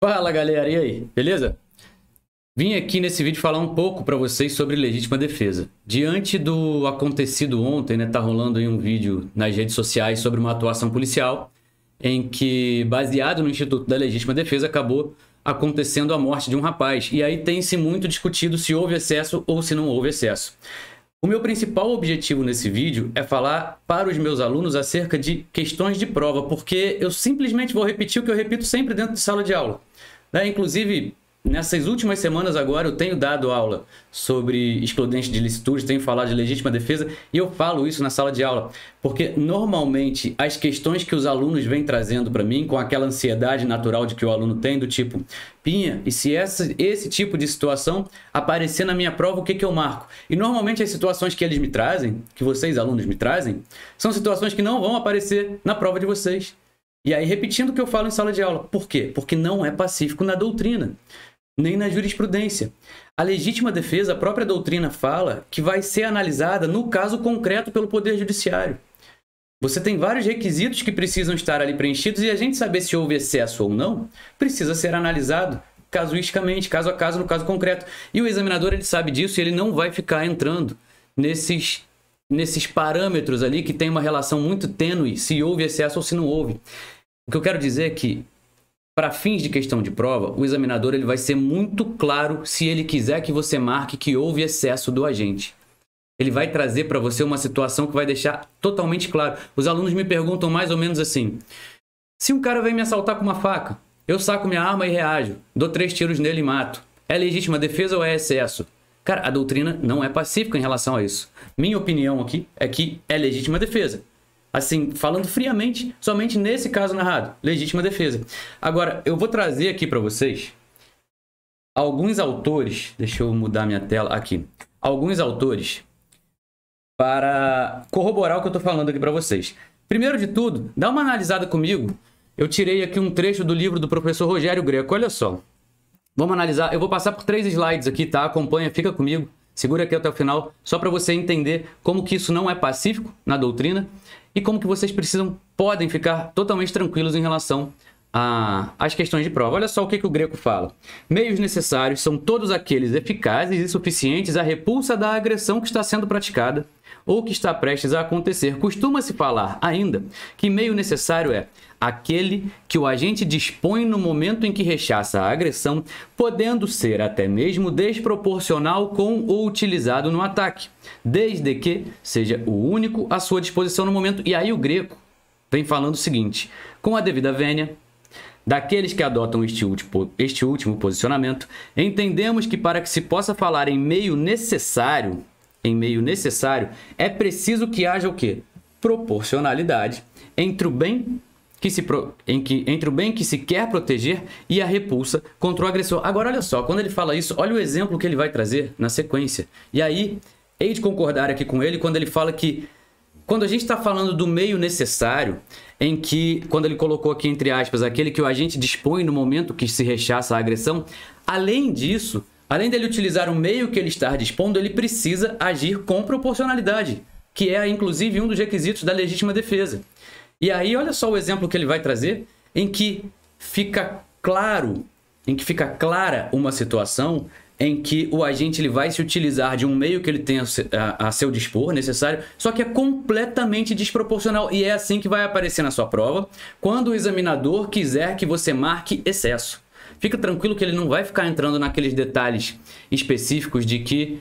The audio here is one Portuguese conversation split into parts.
Fala galera, e aí, beleza? Vim aqui nesse vídeo falar um pouco para vocês sobre legítima defesa. Diante do acontecido ontem, né, tá rolando aí um vídeo nas redes sociais sobre uma atuação policial em que, baseado no Instituto da Legítima Defesa, acabou acontecendo a morte de um rapaz. E aí tem-se muito discutido se houve excesso ou se não houve excesso. O meu principal objetivo nesse vídeo é falar para os meus alunos acerca de questões de prova, porque eu simplesmente vou repetir o que eu repito sempre dentro de sala de aula. Inclusive, nessas últimas semanas agora eu tenho dado aula sobre excludente de licitude, tenho falado de legítima defesa e eu falo isso na sala de aula, porque normalmente as questões que os alunos vêm trazendo para mim, com aquela ansiedade natural de que o aluno tem, do tipo, Pinha, e se esse tipo de situação aparecer na minha prova, o que eu marco? E normalmente as situações que eles me trazem, que vocês alunos me trazem, são situações que não vão aparecer na prova de vocês. E aí, repetindo o que eu falo em sala de aula. Por quê? Porque não é pacífico na doutrina, nem na jurisprudência. A legítima defesa, a própria doutrina fala que vai ser analisada no caso concreto pelo Poder Judiciário. Você tem vários requisitos que precisam estar ali preenchidos e a gente saber se houve excesso ou não, precisa ser analisado casuisticamente, caso a caso, no caso concreto. E o examinador, ele sabe disso e ele não vai ficar entrando nesses parâmetros ali que tem uma relação muito tênue, se houve excesso ou se não houve. O que eu quero dizer é que, para fins de questão de prova, o examinador ele vai ser muito claro se ele quiser que você marque que houve excesso do agente. Ele vai trazer para você uma situação que vai deixar totalmente claro. Os alunos me perguntam mais ou menos assim: se um cara vem me assaltar com uma faca, eu saco minha arma e reajo, dou 3 tiros nele e mato. É legítima defesa ou é excesso? Cara, a doutrina não é pacífica em relação a isso. Minha opinião aqui é que é legítima defesa. Assim, falando friamente, somente nesse caso narrado, legítima defesa. Agora, eu vou trazer aqui para vocês alguns autores, deixa eu mudar minha tela aqui, alguns autores para corroborar o que eu estou falando aqui para vocês. Primeiro de tudo, dá uma analisada comigo. Eu tirei aqui um trecho do livro do professor Rogério Greco, olha só. Vamos analisar, eu vou passar por 3 slides aqui, tá? Acompanha, fica comigo, segura aqui até o final, só para você entender como que isso não é pacífico na doutrina e como que vocês podem ficar totalmente tranquilos em relação às questões de prova. Olha só o que o Greco fala. Meios necessários são todos aqueles eficazes e suficientes à repulsa da agressão que está sendo praticada ou que está prestes a acontecer. Costuma-se falar ainda que meio necessário é aquele que o agente dispõe no momento em que rechaça a agressão, podendo ser até mesmo desproporcional com o utilizado no ataque, desde que seja o único à sua disposição no momento. E aí o Greco vem falando o seguinte: com a devida vênia daqueles que adotam este último posicionamento, entendemos que para que se possa falar em meio necessário, é preciso que haja o quê? Proporcionalidade entre o bem que se quer proteger e a repulsa contra o agressor. Agora, olha só, quando ele fala isso, olha o exemplo que ele vai trazer na sequência. E aí, hei de concordar aqui com ele quando ele fala que, quando a gente está falando do meio necessário, em que, quando ele colocou aqui entre aspas, aquele que o agente dispõe no momento que se rechaça a agressão, além disso, além dele utilizar o meio que ele está dispondo, ele precisa agir com proporcionalidade, que é, inclusive, um dos requisitos da legítima defesa. E aí, olha só o exemplo que ele vai trazer, em que fica clara uma situação em que o agente ele vai se utilizar de um meio que ele tem a seu dispor, necessário, só que é completamente desproporcional. E é assim que vai aparecer na sua prova, quando o examinador quiser que você marque excesso. Fica tranquilo que ele não vai ficar entrando naqueles detalhes específicos de que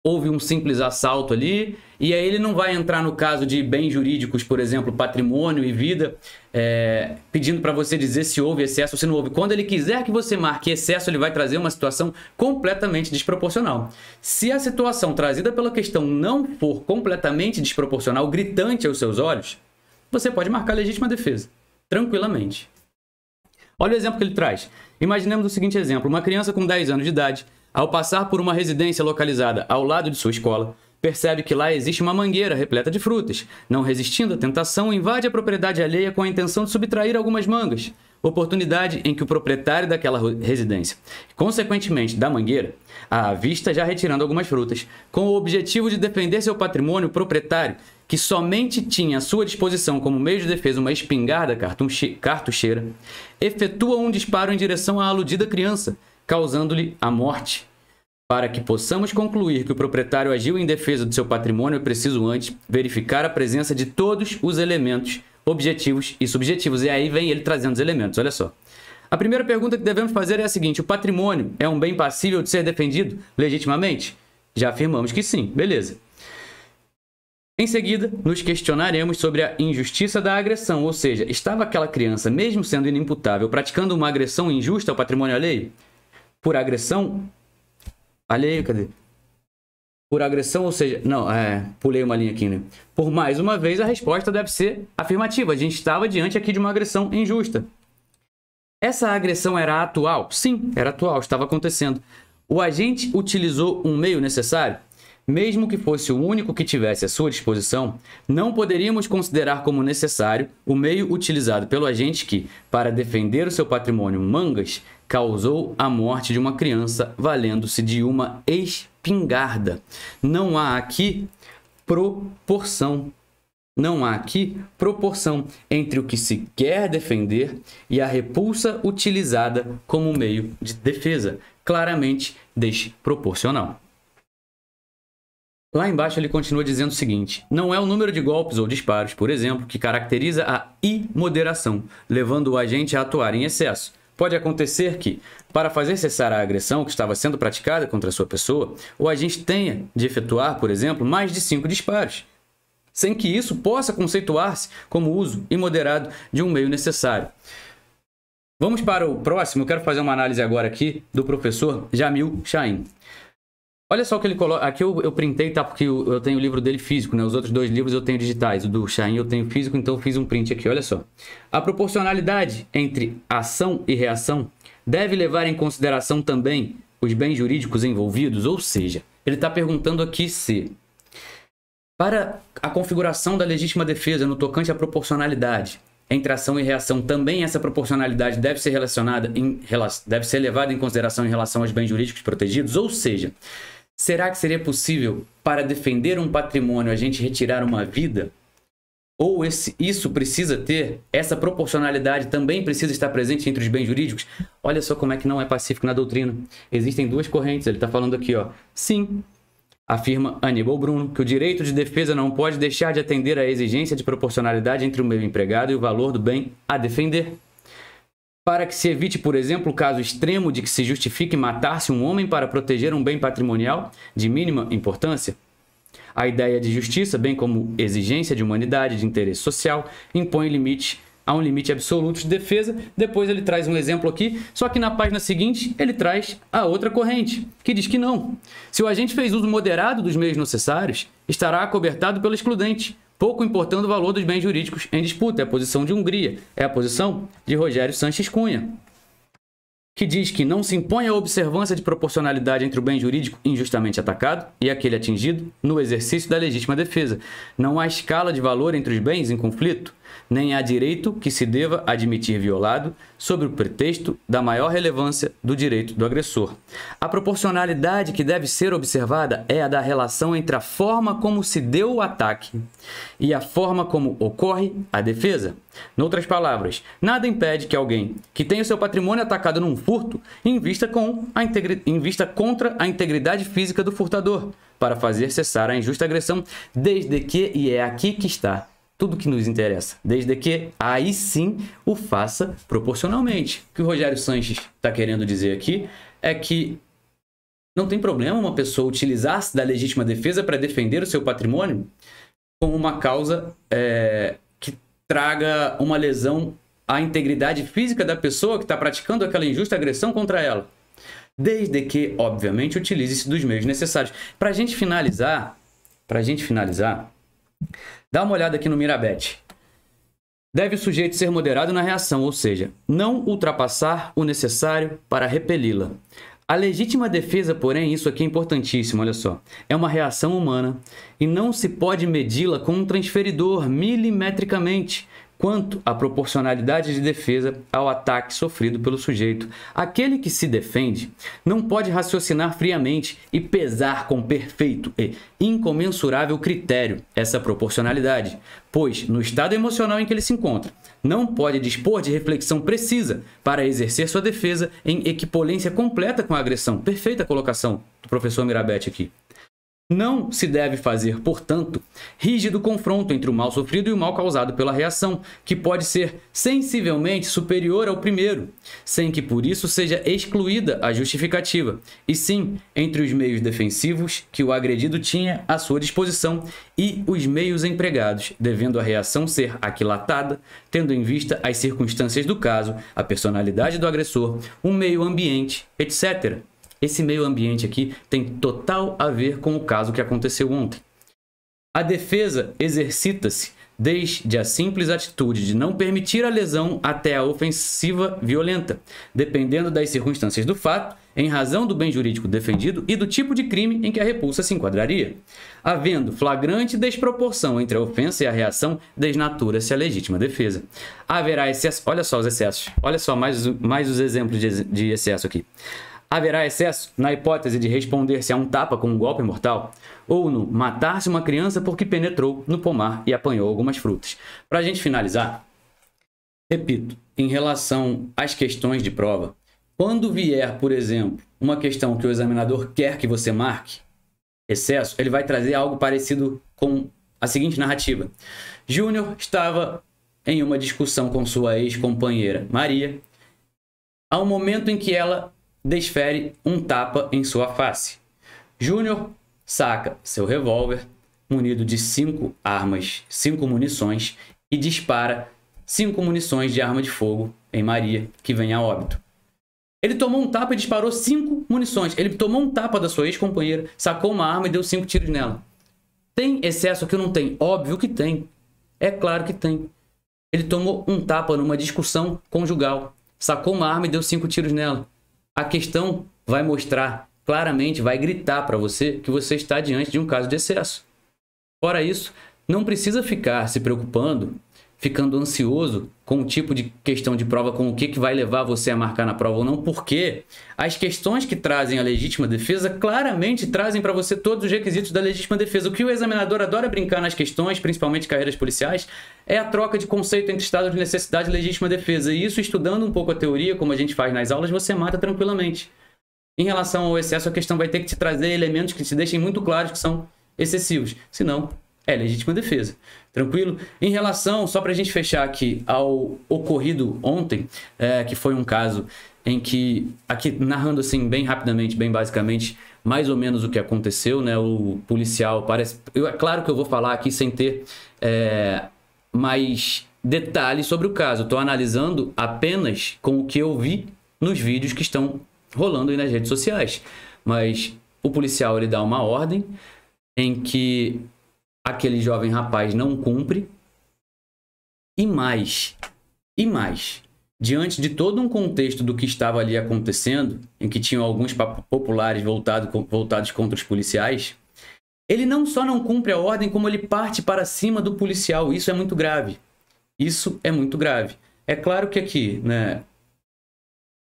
houve um simples assalto ali, e aí ele não vai entrar no caso de bens jurídicos, por exemplo, patrimônio e vida, pedindo para você dizer se houve excesso ou se não houve. Quando ele quiser que você marque excesso, ele vai trazer uma situação completamente desproporcional. Se a situação trazida pela questão não for completamente desproporcional, gritante aos seus olhos, você pode marcar legítima defesa, tranquilamente. Olha o exemplo que ele traz. Imaginemos o seguinte exemplo: uma criança com 10 anos de idade, ao passar por uma residência localizada ao lado de sua escola, percebe que lá existe uma mangueira repleta de frutas. Não resistindo à tentação, invade a propriedade alheia com a intenção de subtrair algumas mangas. oportunidade em que o proprietário daquela residência, consequentemente da mangueira, à vista já retirando algumas frutas, com o objetivo de defender seu patrimônio, o proprietário, que somente tinha à sua disposição como meio de defesa uma espingarda cartucheira, efetua um disparo em direção à aludida criança, causando-lhe a morte. Para que possamos concluir que o proprietário agiu em defesa do seu patrimônio, é preciso antes verificar a presença de todos os elementos objetivos e subjetivos. E aí vem ele trazendo os elementos, olha só. A primeira pergunta que devemos fazer é a seguinte: o patrimônio é um bem passível de ser defendido legitimamente? Já afirmamos que sim, beleza. Em seguida, nos questionaremos sobre a injustiça da agressão, ou seja, estava aquela criança, mesmo sendo inimputável, praticando uma agressão injusta ao patrimônio alheio? Por agressão alheio, cadê? Por agressão, ou seja, não, pulei uma linha aqui, né? Por mais uma vez, a resposta deve ser afirmativa. A gente estava diante aqui de uma agressão injusta. Essa agressão era atual? Sim, era atual, estava acontecendo. O agente utilizou um meio necessário? Mesmo que fosse o único que tivesse à sua disposição, não poderíamos considerar como necessário o meio utilizado pelo agente que, para defender o seu patrimônio mangas, causou a morte de uma criança valendo-se de uma espingarda. Não há aqui proporção. Não há aqui proporção entre o que se quer defender e a repulsa utilizada como meio de defesa, claramente desproporcional. Lá embaixo ele continua dizendo o seguinte: não é o número de golpes ou disparos, por exemplo, que caracteriza a imoderação, levando o agente a atuar em excesso. Pode acontecer que, para fazer cessar a agressão que estava sendo praticada contra a sua pessoa, o agente tenha de efetuar, por exemplo, mais de 5 disparos, sem que isso possa conceituar-se como uso imoderado de um meio necessário. Vamos para o próximo. Eu quero fazer uma análise agora aqui do professor Jamil Shahin. Olha só o que ele coloca. Aqui eu printei, tá? Porque eu tenho o livro dele físico, né? Os outros dois livros eu tenho digitais. O do Shahin eu tenho físico, então eu fiz um print aqui. Olha só. A proporcionalidade entre ação e reação deve levar em consideração também os bens jurídicos envolvidos, ou seja, ele está perguntando aqui se, para a configuração da legítima defesa no tocante à proporcionalidade entre ação e reação, também essa proporcionalidade deve ser deve ser levada em consideração em relação aos bens jurídicos protegidos, ou seja, será que seria possível, para defender um patrimônio, a gente retirar uma vida? Ou isso precisa ter, essa proporcionalidade também precisa estar presente entre os bens jurídicos? Olha só como é que não é pacífico na doutrina. Existem duas correntes, ele está falando aqui, ó. Sim, afirma Aníbal Bruno, que o direito de defesa não pode deixar de atender à exigência de proporcionalidade entre o meio empregado e o valor do bem a defender. Para que se evite, por exemplo, o caso extremo de que se justifique matar-se um homem para proteger um bem patrimonial de mínima importância, a ideia de justiça, bem como exigência de humanidade, de interesse social, impõe limite a um limite absoluto de defesa. Depois ele traz um exemplo aqui, só que na página seguinte ele traz a outra corrente, que diz que não. Se o agente fez uso moderado dos meios necessários, estará acobertado pelo excludente, pouco importando o valor dos bens jurídicos em disputa. É a posição de Hungria, é a posição de Rogério Sanches Cunha, que diz que não se impõe a observância de proporcionalidade entre o bem jurídico injustamente atacado e aquele atingido no exercício da legítima defesa. Não há escala de valor entre os bens em conflito, nem há direito que se deva admitir violado sob o pretexto da maior relevância do direito do agressor. A proporcionalidade que deve ser observada é a da relação entre a forma como se deu o ataque e a forma como ocorre a defesa. Noutras palavras, nada impede que alguém que tenha o seu patrimônio atacado num furto invista contra a integridade física do furtador para fazer cessar a injusta agressão, desde que, e é aqui que está tudo que nos interessa, desde que aí sim o faça proporcionalmente. O que o Rogério Sanches está querendo dizer aqui é que não tem problema uma pessoa utilizar-se da legítima defesa para defender o seu patrimônio com uma causa que traga uma lesão à integridade física da pessoa que está praticando aquela injusta agressão contra ela, desde que, obviamente, utilize-se dos meios necessários. Para a gente finalizar, dá uma olhada aqui no Mirabete. Deve o sujeito ser moderado na reação, ou seja, não ultrapassar o necessário para repeli-la. A legítima defesa, porém, isso aqui é importantíssimo, olha só, é uma reação humana e não se pode medi-la com um transferidor milimetricamente, quanto à proporcionalidade de defesa ao ataque sofrido pelo sujeito. Aquele que se defende não pode raciocinar friamente e pesar com perfeito e incomensurável critério essa proporcionalidade, pois, no estado emocional em que ele se encontra, não pode dispor de reflexão precisa para exercer sua defesa em equipolência completa com a agressão. Perfeita colocação do professor Mirabete aqui. Não se deve fazer, portanto, rígido confronto entre o mal sofrido e o mal causado pela reação, que pode ser sensivelmente superior ao primeiro, sem que por isso seja excluída a justificativa, e sim entre os meios defensivos que o agredido tinha à sua disposição e os meios empregados, devendo a reação ser aquilatada, tendo em vista as circunstâncias do caso, a personalidade do agressor, o meio ambiente, etc. Esse meio ambiente aqui tem total a ver com o caso que aconteceu ontem. A defesa exercita-se desde a simples atitude de não permitir a lesão até a ofensiva violenta, dependendo das circunstâncias do fato, em razão do bem jurídico defendido e do tipo de crime em que a repulsa se enquadraria. Havendo flagrante desproporção entre a ofensa e a reação, desnatura-se a legítima defesa. Haverá excesso... Olha só os excessos. Olha só mais os exemplos de excesso aqui. Haverá excesso na hipótese de responder-se a um tapa com um golpe mortal ou no matar-se uma criança porque penetrou no pomar e apanhou algumas frutas. Para a gente finalizar, repito, em relação às questões de prova, quando vier, por exemplo, uma questão que o examinador quer que você marque, excesso, ele vai trazer algo parecido com a seguinte narrativa. Júnior estava em uma discussão com sua ex-companheira Maria, ao momento em que ela desfere um tapa em sua face. Júnior saca seu revólver, munido de 5 munições, e dispara 5 munições de arma de fogo em Maria, que vem a óbito. Ele tomou um tapa e disparou 5 munições. Ele tomou um tapa da sua ex-companheira, sacou uma arma e deu 5 tiros nela. Tem excesso aqui ou não tem? Óbvio que tem. É claro que tem. Ele tomou um tapa numa discussão conjugal, sacou uma arma e deu 5 tiros nela. A questão vai mostrar claramente, vai gritar para você que você está diante de um caso de excesso. Fora isso, não precisa ficar se preocupando, ficando ansioso com o tipo de questão de prova, com o que vai levar você a marcar na prova ou não, porque as questões que trazem a legítima defesa claramente trazem para você todos os requisitos da legítima defesa. O que o examinador adora brincar nas questões, principalmente carreiras policiais, é a troca de conceito entre estado de necessidade e legítima defesa. E isso, estudando um pouco a teoria, como a gente faz nas aulas, você mata tranquilamente. Em relação ao excesso, a questão vai ter que te trazer elementos que te deixem muito claros que são excessivos. Senão, é legítima defesa. Tranquilo? Em relação, só para a gente fechar aqui, ao ocorrido ontem, que foi um caso em que, aqui narrando assim bem rapidamente, bem basicamente, mais ou menos o que aconteceu, né? O policial parece... é claro que eu vou falar aqui sem ter mais detalhes sobre o caso. Estou analisando apenas com o que eu vi nos vídeos que estão rolando aí nas redes sociais. Mas o policial, ele dá uma ordem em que aquele jovem rapaz não cumpre. E mais, diante de todo um contexto do que estava ali acontecendo, em que tinham alguns populares voltados contra os policiais, ele não só não cumpre a ordem, como ele parte para cima do policial. Isso é muito grave. Isso é muito grave. É claro que aqui, né,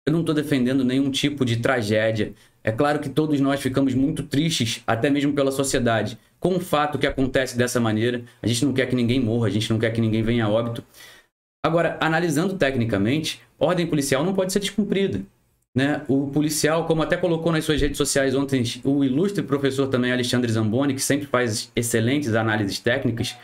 eu não estou defendendo nenhum tipo de tragédia. É claro que todos nós ficamos muito tristes, até mesmo pela sociedade, com o fato que acontece dessa maneira. A gente não quer que ninguém morra, a gente não quer que ninguém venha a óbito. Agora, analisando tecnicamente, ordem policial não pode ser descumprida, né? O policial, como até colocou nas suas redes sociais ontem, o ilustre professor também Alexandre Zamboni, que sempre faz excelentes análises técnicas,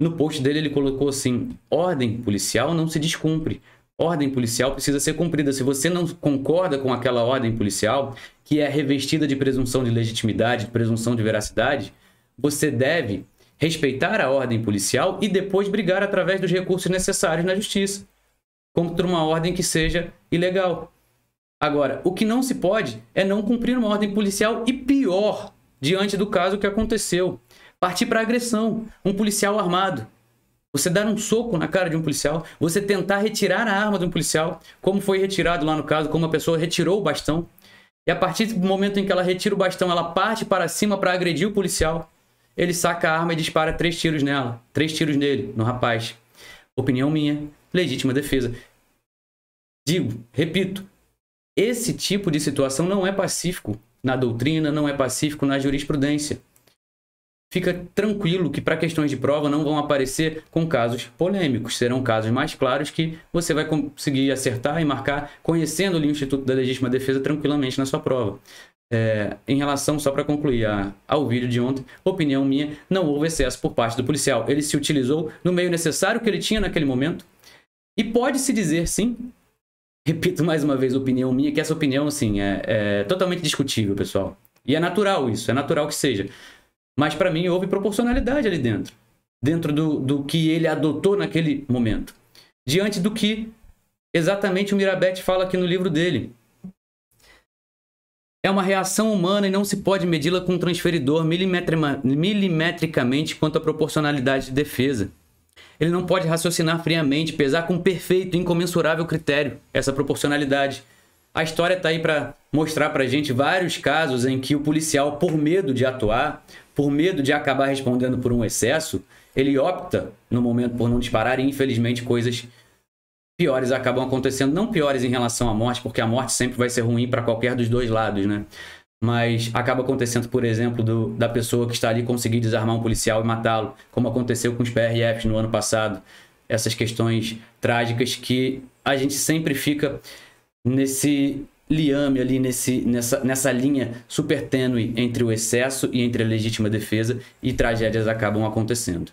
no post dele ele colocou assim: ordem policial não se descumpre. Ordem policial precisa ser cumprida. Se você não concorda com aquela ordem policial, que é revestida de presunção de legitimidade, de presunção de veracidade, você deve respeitar a ordem policial e depois brigar através dos recursos necessários na justiça contra uma ordem que seja ilegal. Agora, o que não se pode é não cumprir uma ordem policial e, pior, diante do caso que aconteceu, partir para agressão, um policial armado. Você dar um soco na cara de um policial, você tentar retirar a arma de um policial, como foi retirado lá no caso, como a pessoa retirou o bastão, e a partir do momento em que ela retira o bastão, ela parte para cima para agredir o policial, ele saca a arma e dispara 3 tiros nela, 3 tiros nele, no rapaz. Opinião minha, legítima defesa. Digo, repito, esse tipo de situação não é pacífico na doutrina, não é pacífico na jurisprudência. Fica tranquilo que para questões de prova não vão aparecer com casos polêmicos. Serão casos mais claros que você vai conseguir acertar e marcar conhecendo ali o Instituto da Legítima Defesa tranquilamente na sua prova. Em relação, só para concluir ao vídeo de ontem, opinião minha, não houve excesso por parte do policial. Ele se utilizou no meio necessário que ele tinha naquele momento. E pode-se dizer, sim, repito mais uma vez, opinião minha, que essa opinião, assim, é totalmente discutível, pessoal. E é natural isso, é natural que seja. Mas para mim houve proporcionalidade ali dentro. Dentro do que ele adotou naquele momento. Diante do que exatamente o Mirabete fala aqui no livro dele. É uma reação humana e não se pode medi-la com um transferidor milimetricamente quanto à proporcionalidade de defesa. Ele não pode raciocinar friamente, pesar com perfeito e incomensurável critério essa proporcionalidade. A história está aí para mostrar para a gente vários casos em que o policial, por medo de atuar, por medo de acabar respondendo por um excesso, ele opta no momento por não disparar e, infelizmente, coisas piores acabam acontecendo. Não piores em relação à morte, porque a morte sempre vai ser ruim para qualquer dos dois lados, né? Mas acaba acontecendo, por exemplo, da pessoa que está ali conseguir desarmar um policial e matá-lo, como aconteceu com os PRFs no ano passado. Essas questões trágicas que a gente sempre fica nesse liame ali, nessa linha super tênue entre o excesso e entre a legítima defesa, e tragédias acabam acontecendo.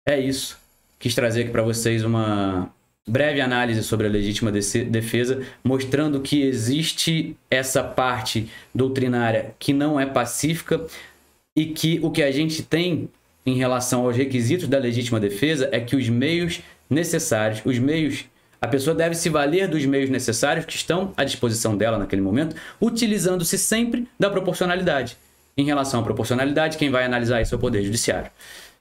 É isso. Quis trazer aqui para vocês uma breve análise sobre a legítima defesa, mostrando que existe essa parte doutrinária que não é pacífica e que o que a gente tem em relação aos requisitos da legítima defesa é que os meios necessários, a pessoa deve se valer dos meios necessários que estão à disposição dela naquele momento, utilizando-se sempre da proporcionalidade. Em relação à proporcionalidade, quem vai analisar isso é o Poder Judiciário.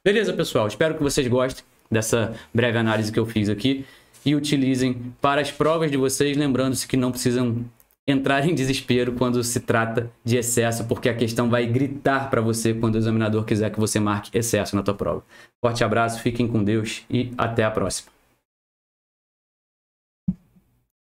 Beleza, pessoal? Espero que vocês gostem dessa breve análise que eu fiz aqui e utilizem para as provas de vocês, lembrando-se que não precisam entrar em desespero quando se trata de excesso, porque a questão vai gritar para você quando o examinador quiser que você marque excesso na tua prova. Forte abraço, fiquem com Deus e até a próxima.